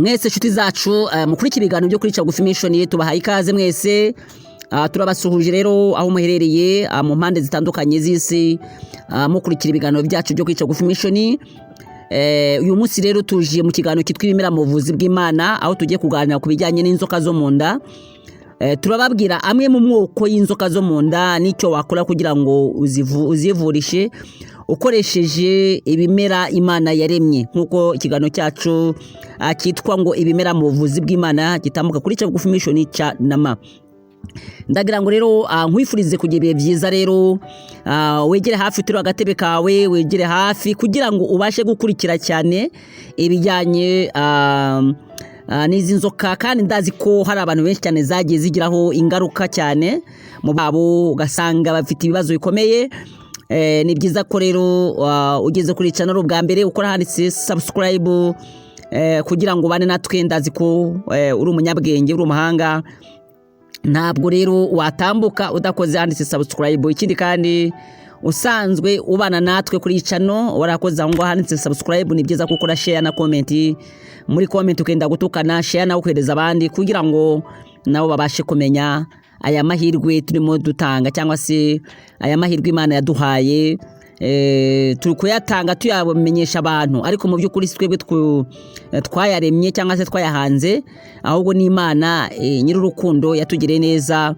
mwese nshuti zacu mukurikira ibiganiro byo kuri Cagufi Mission tubahaye ikaze mwese. Turabasuhuje rero aho muherereye mu mpande zitandukanye z'isi mukurikira ibiganiro byacu byo kuri Cagufi Mission. Uyu munsi rero tuje mu kiganiro kitwa ibimera mu buvuzi bw'Imana, aho tugiye kuganira ku bijyanye n'inzoka zo mu nda. Turababwira amwe mu mwoko y'inzoka zo mu nda n'icyo wakora kugira ngo uzivurishe ukoresheje ibimera Imana yaremye, nkuko ikiganiro cyacu cyitwa ngo ibimera mu buvuzi bw'Imana gitambuka kuri Cagufi Mission nama. Ndagira ngo rero nkwifurize kugira ibihe byiza rero, wegere hafi turi agatebe kawe, wegere hafi kugira ngo ubashe gukurikira cyane ibijyanye n'izi nzoka, kandi ndazi ko hari abantu benshi cyane zagiye zigiraho ingaruka cyane mu babo, ugasanga bafite ibibazo bikomeye. Ni byiza ko rero ugeze kuri channel bwa mbere ukora handitse subscribe kugira ngo bane natwe, ndazi ko uri umunyabwenge, uri umuhanga, ntabwo rero watambuka udakoze handitse subscribe. Ikindi kandi usanzwe ubana natwe kuri channel warakoze aho ngo handitse subscribe, ni byiza ko ukora share na comment. Muri comment ukenda gutukana, share na ukohereza abandi kugira ngo nabo babashe kumenya aya mahirwe turimo dutanga, cyangwa se aya mahirwe Imana yaduhaye. Turi kuyatanga tuyamenyesha abantu, ariko mu by'ukuri twebwe twayaremye cyangwa se twayahanze, ahubwo ni Imana nyir'urukundo yatugiriye neza,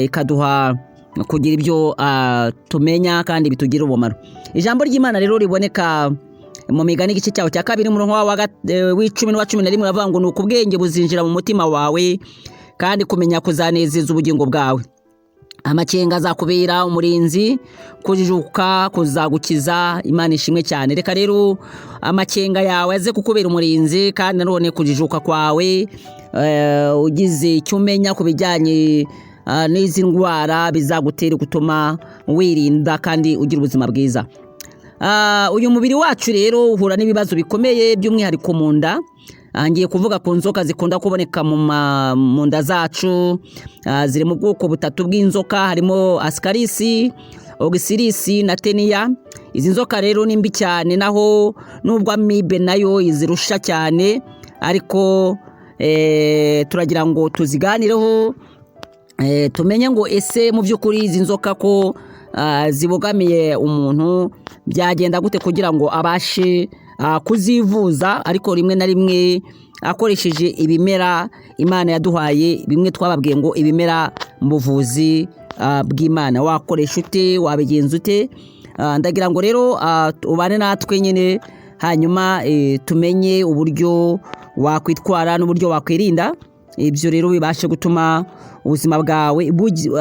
ikaduha kugira ibyo tumenya kandi bitugira umumaro. Ijambo ry'Imana rero riboneka mu Migani igice cyaho cya 2 umurongo wa 10 n'uwa 11 ravuga ngo nuko ubwenge buzinjira mu mutima wawe kandi kumenya kuzanezeza ubugingo bwawe. Amakenga azakubera umurinzi, kujijuka kuzagukiza. Imana ishimwe cyane. Reka rero amakenga yawe aze kukubera umurinzi, kandi nanone kujijuka kwawe ugize icyo umenya ku bijyanye n'izi ndwara bizagutera gutuma wirinda kandi ugira ubuzima bwiza. Uyu mubiri wacu rero uhura n'ibibazo bikomeye by'umwihariko mu nda. Ngiye kuvuga ku nzoka zikunda kuboneka mu nda zacu. Ziri mu bwoko butatu bw'inzoka, harimo Ascaris, Oxalis na Tenia. Izi nzoka rero ni mbi cyane, naho nubwo amibe nayo izirusha cyane, ariko turagira ngo tuziganireho, tumenye ngo ese mu by'ukuri izi nzoka ko zibogamiye umuntu byagenda gute kugira ngo abashe kuzivuza, ariko rimwe na rimwe akoresheje ibimera Imana yaduhaye, bimwe twababwiye ngo ibimera mu buvuzi bw'Imana. Wakoresha ute, wabigenza ute? Ndagira ngo rero ubane natwe nyine, hanyuma tumenye uburyo wakwitwara n'uburyo wakwirinda. Ibyo rero bibashe gutuma ubuzima bwawe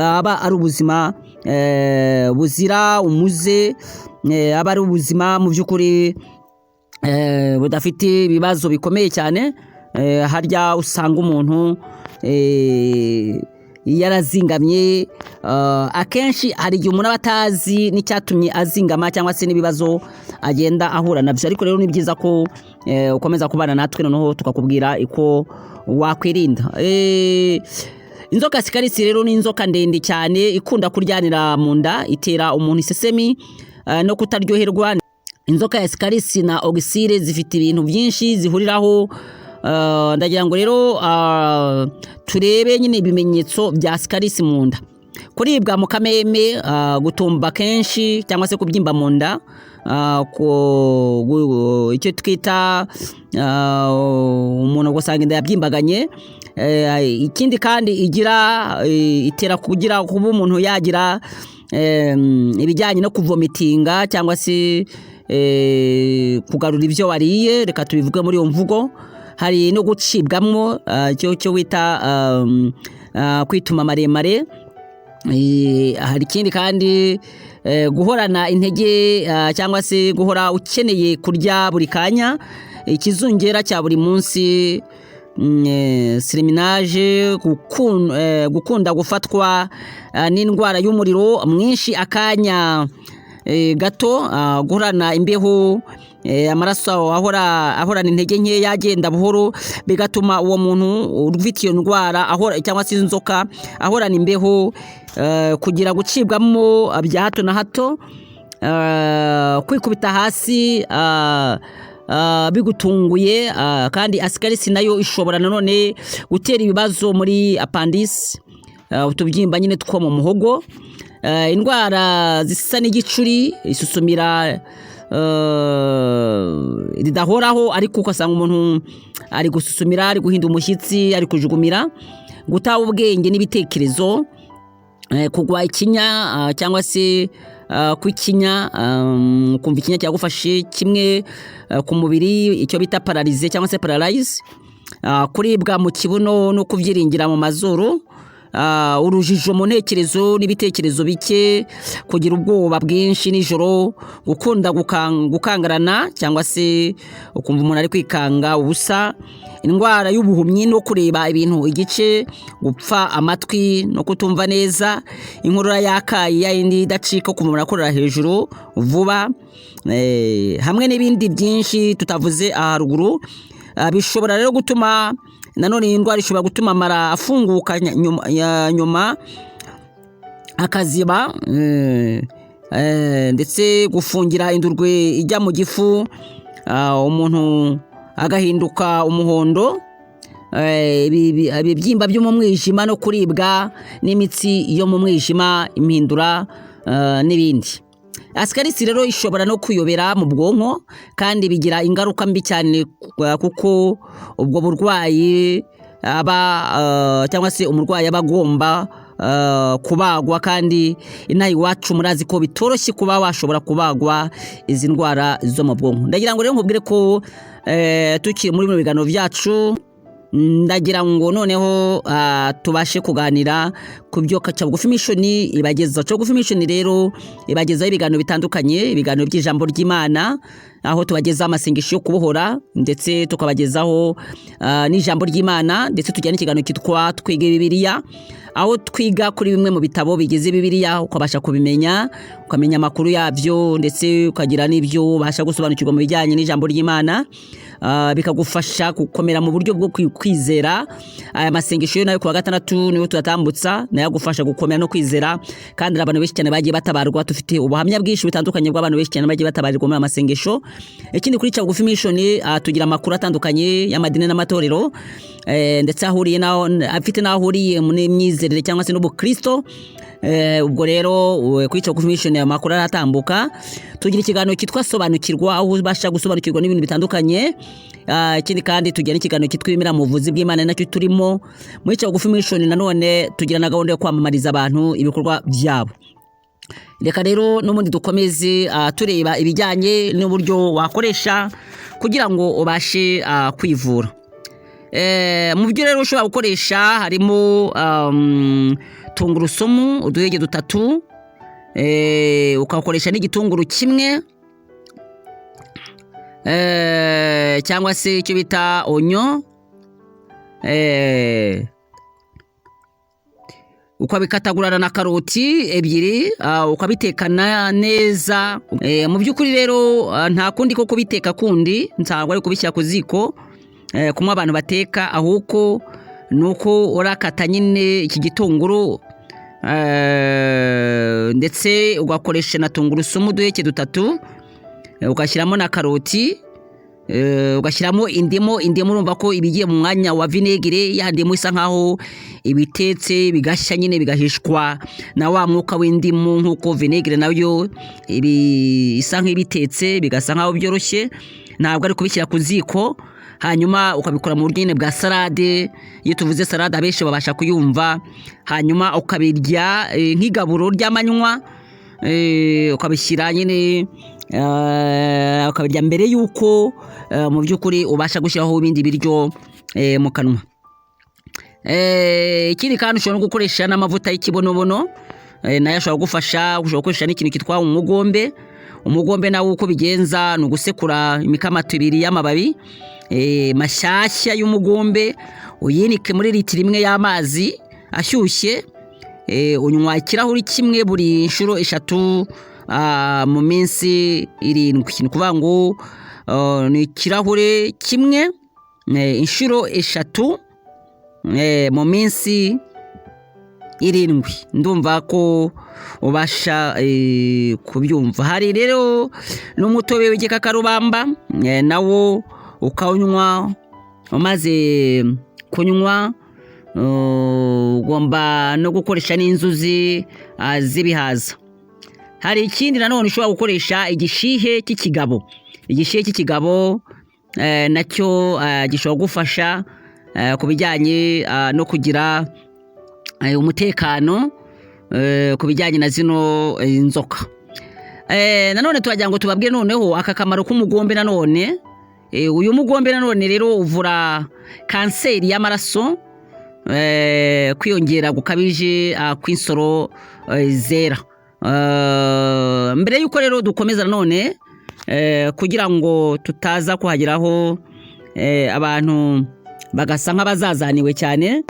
aba ari ubuzima buzira umuze, aba ari ubuzima mu by'ukuri budafite ibibazo bikomeye cyane. Harya usanga umuntu yarazingamye, akenshi hari igihe umuntu aba atazi n'icyatumye azingama cyangwa se n'ibibazo agenda ahura nabyo. Ariko rero ni byiza ko ukomeza kubana natwe, noneho tukakubwira uko wakwirinda. Inzoka Ascaris rero ni inzoka ndende cyane, ikunda kuryanira mu nda, itera umuntu isesemi no kutaryoherwa. Inzoka ya Ascaris na Oxalis zifite ibintu byinshi zihuriraho. Ndagira ngo rero turebe nyine ibimenyetso bya Ascaris mu nda: kuribwa mu kameme, gutumba kenshi cyangwa se kubyimba mu nda, icyo twita umuntu gusanga inda yabyimbaganye. Ikindi kandi itera kuba umuntu yagira ibijyanye no kuvomitinga cyangwa se kugarura ibyo wariye, reka tubivuge muri iyo mvugo. Hari no gucibwamo, cyo wita kwituma maremare. Hari ikindi kandi guhorana intege, cyangwa se guhora ukeneye kurya buri kanya, ikizungera cya buri munsi, siriminage, gukunda gufatwa n'indwara y'umuriro mwinshi akanya gato, guhorana imbeho, amaraso ahorana intege nke, yagenda buhoro, bigatuma uwo muntu ufite iyo ndwara cyangwa se inzoka ahorana imbeho, kugira gucibwamo bya hato na hato, kwikubita hasi bigutunguye, kandi ascaris nayo ishobora nanone gutera ibibazo muri appendix, utubyimba nyine two mu muhogo. Indwara zisa n'igicuri, isusumira ridahoraho ariko ukasanga umuntu ari gususumira, ari guhinda umushyitsi, ari kujugumira, gutaha ubwenge n'ibitekerezo, kugwa ikinya cyangwa se kwikinya, kumva ikinya cyagufashe kimwe ku mubiri, icyo bita paralyze cyangwa se paralyze, kuribwa mu kibuno no kuvyiringira mu mazuru, urujijo mu ntekerezo n'ibitekerezo bike, kugira ubwoba bwinshi nijoro, gukunda gukangarana cyangwa se ukumva umuntu ari kwikanga ubusa, indwara y'ubuhumyi no kureba ibintu igice, gupfa amatwi no kutumva neza, inkorora yakaye yindi idacika, ukumva umuntu akorera hejuru vuba, hamwe n'ibindi byinshi tutavuze haruguru. Bishobora rero gutuma nanone iyi ndwara ishobora gutuma amara afunguka nyuma akaziba, ndetse gufungira indurwe ijya mu gifu, umuntu agahinduka umuhondo, ibibyimba byo mu mwijima no kuribwa n'imitsi yo mu mwijima, impindura n'ibindi. Ascaris rero ishobora no kuyobera mu bwonko kandi bigira ingaruka mbi cyane, kuko ubwo burwayi cyangwa se umurwayi aba agomba kubagwa, kandi inaha iwacu murazi ko bitoroshye kuba washobora kubagwa izi ndwara zo mu bwonko. Ndagira ngo rero nkubwire ko tukiri muri biganiro byacu, ndagira ngo noneho tubashe kuganira ku byo Cya Bugufi Mission ibageza. Cya Bugufi Mission rero ibagezaho ibiganiro bitandukanye, ibiganiro by'ijambo ry'Imana, aho tubageza amasengesho yo kubohora, ndetse tukabagezaho n'ijambo ry'Imana, ndetse tujyana ikiganiro kitwa Twige Bibiliya, aho twiga kuri bimwe mu bitabo bigize Bibiliya, ukabasha kubimenya, ukamenya amakuru yabyo, ndetse ukagira n'ibyo ubasha gusobanukirwa mu bijyanye n'ijambo ry'Imana, bikagufasha gukomera mu buryo bwo kwizera. Aya masengesho yo nayo kuwa gatandatu niyo tutatambutsa, nayo agufasha gukomera no kwizera, kandi abantu benshi cyane bagiye batabarwa. Dufite ubuhamya bwinshi bitandukanye bw'abantu benshi cyane bagiye batabarirwa muri amasengesho. Ikindi kuri Cya Bugufi Mission tugira amakuru atandukanye y'amadini n'amatorero, ndetse ahuriye naho afite naho ahuriye mu myizerere cyangwa se n'ubukristo. Ubwo rero kuri Cya Bugufi Mission amakuru aratambuka. Tugira ikiganiro kitwa Sobanukirwa, aho ubasha gusobanukirwa n'ibintu bitandukanye. Ikindi kandi tugira n'ikiganiro kitwa Ibimera mu buvuzi bw'Imana, nacyo turimo. Muri Cya Bugufi Mission nanone tugira na gahunda yo kwamamariza abantu ibikorwa byabo. Reka rero n'ubundi dukomeze tureba ibijyanye n'uburyo wakoresha kugira ngo ubashe kwivura. Mu byo rero ushobora gukoresha harimo tungurusumu uduhege 3, ukakoresha n'igitunguru kimwe, cyangwa se icyo bita onyo, ukabikatagurana na karoti 2, ukabitekana neza. Mu by'ukuri rero nta kundi ko kubiteka kundi, ntabwo ari kubishyira ku ziko kumwe abantu bateka, ahubwo nuko urakata nyine iki gitunguru, ndetse ugakoresha na tungurusumu uduheke 3, ugashyiramo na karoti, ugashyiramo indimu. Urumva ko ibigiye mu mwanya wa vinegere, ya ndimu isa nkaho ibitetse bigashya nyine bigahishwa na wa mwuka w'indimu, nkuko vinegere nayo isa nk'ibitetse bigasa nkaho byoroshye. Ntabwo ari kubishyira ku ziko. Hanyuma ukabikora mu buryo bwa salade. Iyo tuvuze salade abenshi babasha kuyumva. Hanyuma ukabirya nk'igaburo ry'amanywa, ukabishyira nyine, ukabirya mbere yuko mu by'ukuri ubasha gushyiraho ibindi biryo mu kanwa. Ikindi kandi ushobora no gukoresha n'amavuta y'ikibonobono, nayo ashobora kugufasha. Ushobora gukoresha n'ikintu kitwa umugombe. Umugombe nawo uko bigenza ni ugusekura imikamato 2 y'amababi mashyashya y'umugombe, uyinike muri litiro 1 y'amazi ashyushye, unywa ikirahuri kimwe buri inshuro 3 mu minsi 7. Ni kuvuga ngo ni ikirahure kimwe inshuro 3 mu minsi 7 ndumva ko ubasha kubyumva. Hari rero n'umutobe w'igikakarubamba nawo ukawunywa. Umaze kunywa ugomba no gukoresha n'inzuzi z'ibihaza. Hari ikindi nanone ushobora gukoresha igishihe cy'ikigabo. Igishihe cy'ikigabo nacyo gishobora gufasha ku bijyanye no kugira umutekano ku bijyanye na zino inzoka. Nanone turagira ngo tubabwire noneho aka kamaro k'umugombe. Nanone uyu mugombe nanone rero uvura kanseri y'amaraso, kwiyongera gukabije kw'insoro zera. Mbere yuko rero dukomeza nanone kugira ngo tutaza kuhageraho abantu bagasa nk'abazazaniwe cyane,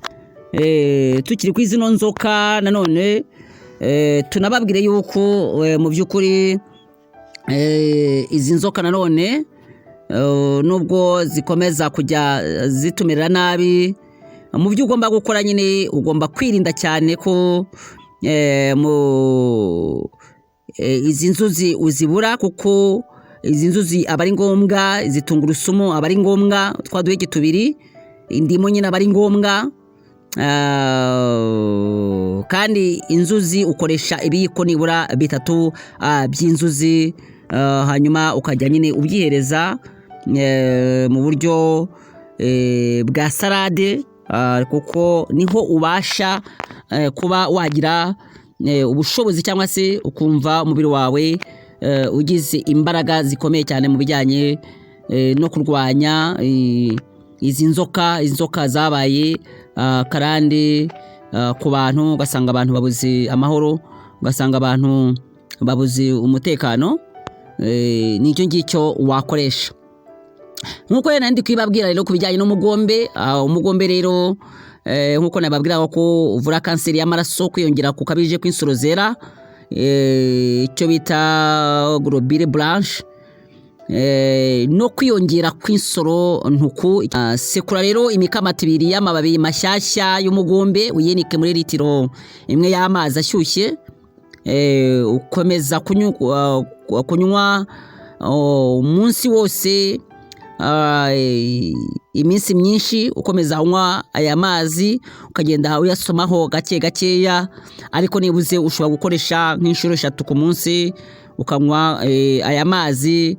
tukiri kuri zino nzoka nanone tunababwire yuko mu by'ukuri izi nzoka nanone nubwo zikomeza kujya zitumerera nabi, mu byo ugomba gukora nyine ugomba kwirinda cyane ko izi nzuzi uzibura, kuko izi nzuzi aba ari ngombwa, izi tungurusumu aba ari ngombwa, twa duheke tubiri, indimu nyine aba ari ngombwa. Kandi inzuzi ukoresha ibiyiko nibura 3 by'inzuzi, hanyuma ukajya nyine ubyihereza mu buryo bwa salade, kuko niho ubasha kuba wagira ubushobozi cyangwa se ukumva umubiri wawe ugize imbaraga zikomeye cyane mu bijyanye no kurwanya izi nzoka zabaye karande ku bantu. Ugasanga abantu babuze amahoro, ugasanga abantu babuze umutekano. Nicyo ngicyo wakoresha. Nkuko rero ndi kwibabwira rero ku bijyanye n'umugombe. Umugombe rero nkuko nababwira ko uvura kanseri y'amaraso, kwiyongera kukabije kw'insoro zera, icyo bita globule blanche, no kwiyongera kw'insoro ntuku. Sekura rero imikamati 2 y'amababi mashyashya y'umugombe, uyenike muri litiro 1 y'amazi ashyushye. Ukomeza kunywa umunsi wose, iminsi myinshi ukomeza unywa aya mazi, ukagenda uyasomaho gake gakeya. Ariko nibuze ushobora gukoresha nk'inshuro 3 ku munsi, ukanywa aya mazi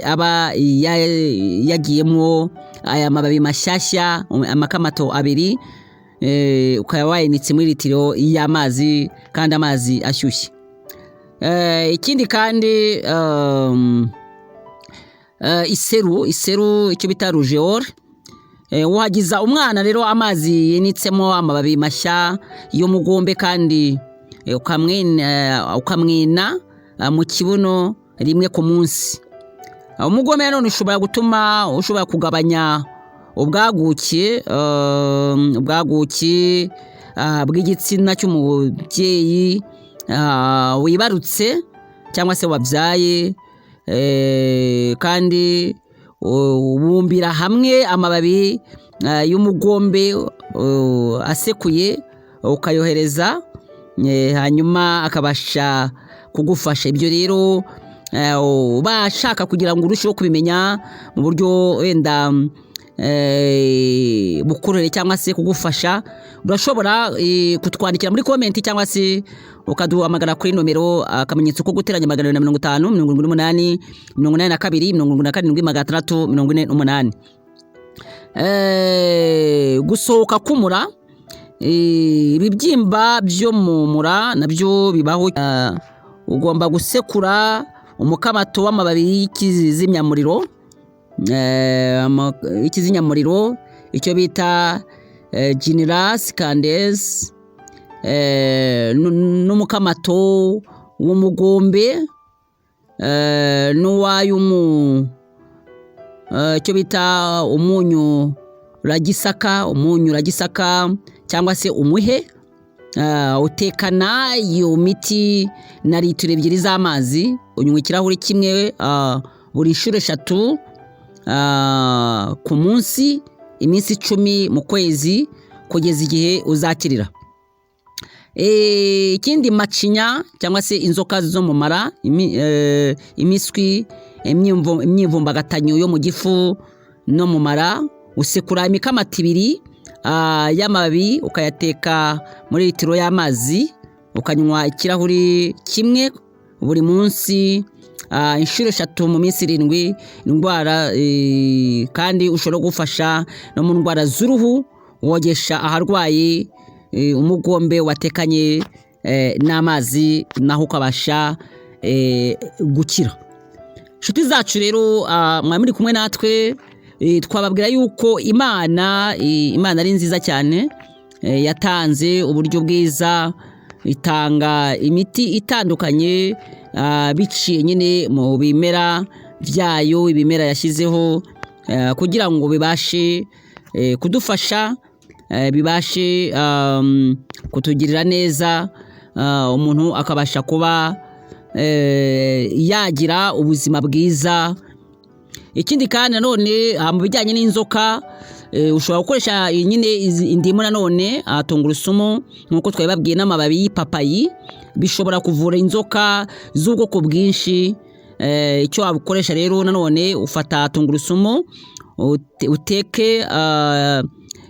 aba yagiyemo aya mababi mashyashya, amakamato 2, ukaba wayenitse muri litiro y'amazi, kandi amazi ashyushye. Ikindi kandi iseru icyo bita rougeole, wagiza umwana rero amazi yenitsemo amababi mashya y'umugombe, kandi ukamwina mu kibuno 1 ku munsi. Umugombe none ushobora gutuma kugabanya ubwaguke bw'igitsina cy'umubyeyi wibarutse cyangwa se wabyaye, kandi ubumbira hamwe amababi y'umugombe asekuye ukayohereza, hanyuma akabasha kugufasha. Ibyo rero bashaka kugira ngo urusheho kubimenya mu buryo wenda bukurere cyangwa se kugufasha, urashobora kutwandikira muri comment cyangwa se ukaduhamagara kuri nomero akamenyetso ko guteranya 250 88 82 77 48. Gusohoka kumura, ibibyimba byo mu mura nabyo bibaho. Ugomba gusekura umukamato w'amababi y'ikizimyamuriro, icyo bita Generas candes, n'umukamato w'umugombe, icyo bita umunyu ragisaka cyangwa se umuhe. Utekana iyo miti na litiro 2 z'amazi, unywa ikirahuri kimwe buri nshuro 3 ku munsi, iminsi 10 mu kwezi, kugeza igihe uzakirira. ikindi macinya cyangwa se inzoka zo mu mara, imiswi, imyivumbagatanyo yo mu gifu no mu mara. Usekura imikamati 2 y'amababi ukayateka muri litiro y'amazi, ukanywa ikirahuri kimwe buri munsi inshuro 3 mu minsi 7. Indwara kandi ushobora gufasha no mu ndwara z'uruhu, wogesha aharwaye umugombe watekanye n'amazi naho ukabasha gukira. Nshuti zacu rero mwamuri kumwe natwe, twababwira yuko Imana ari nziza cyane, yatanze uburyo bwiza, itanga imiti itandukanye biciye nyine mu bimera byayo, ibimera yashyizeho kugira ngo bibashe kudufasha, bibashe kutugirira neza, umuntu akabasha kuba yagira ubuzima bwiza. Ikindi kandi nanone mu bijyanye n'inzoka, ushobora gukoresha nyine indimu, nanone tungurusumu nkuko twabibabwiye, n'amababi y'ipapayi bishobora kuvura inzoka z'ubwoko bwinshi. Icyo wabukoresha rero, nanone ufata tungurusumu, uteke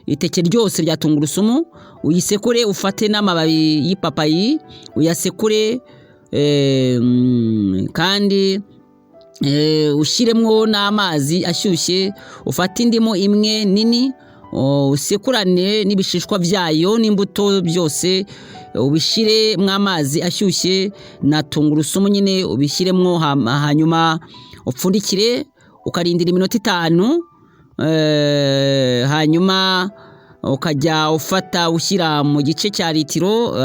iteke ryose rya tungurusumu, uyisekure, ufate n'amababi y'ipapayi uyasekure, kandi ushyiremo n'amazi ashyushye, ufate indimu imwe nini, usekurane n'ibishishwa byayo n'imbuto byose, ubishyire mu amazi ashyushye na tungurusumu nyine ubishyiremo, hanyuma upfundikire ukarindira iminota 5, hanyuma ukajya ufata ushyira mu gice cya litiro,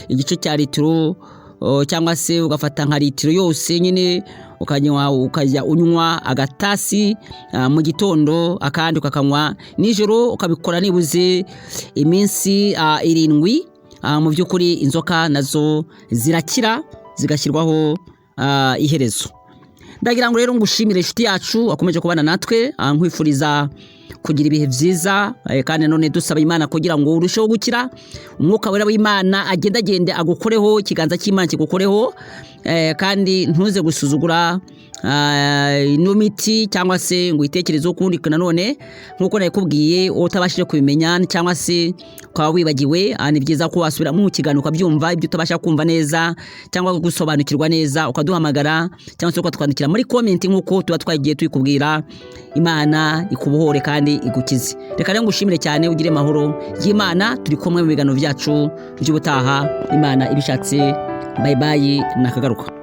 igice cya litiro cyangwa se ugafata nka litiro yose nyine, ukajya unywa agatasi mu gitondo, akandi ukakanywa nijoro, ukabikora nibuze iminsi 7. Mu by'ukuri inzoka nazo zirakira, zigashyirwaho iherezo. Ndagira ngo rero ngushimire inshuti yacu wakomeje kubana natwe, nkwifuriza kugira ibihe byiza, kandi none dusaba Imana kugira ngo urusheho gukira, umwuka wera w'Imana agende agukoreho, ikiganza cy'Imana kigukoreho, kandi ntuze gusuzugura ino miti cyangwa se ngo itekerezo ukundi. Nanone nkuko nakubwiye, utabashije kubimenya cyangwa se kwa wibagiwe, ni byiza ko wasubira mu kiganiro ukabyumva ibyo utabasha kumva neza cyangwa gusobanukirwa neza, ukaduhamagara cyangwa se ukatwandikira muri comment nkuko tuba twagiye tuyikubwira. Imana ikubohore kandi igukize. Reka rero ngushimire cyane, ugire mahoro y'Imana. Turi kumwe mu biganiro byacu by'ubutaha, Imana ibishatse. Bye bye, nakagaruka.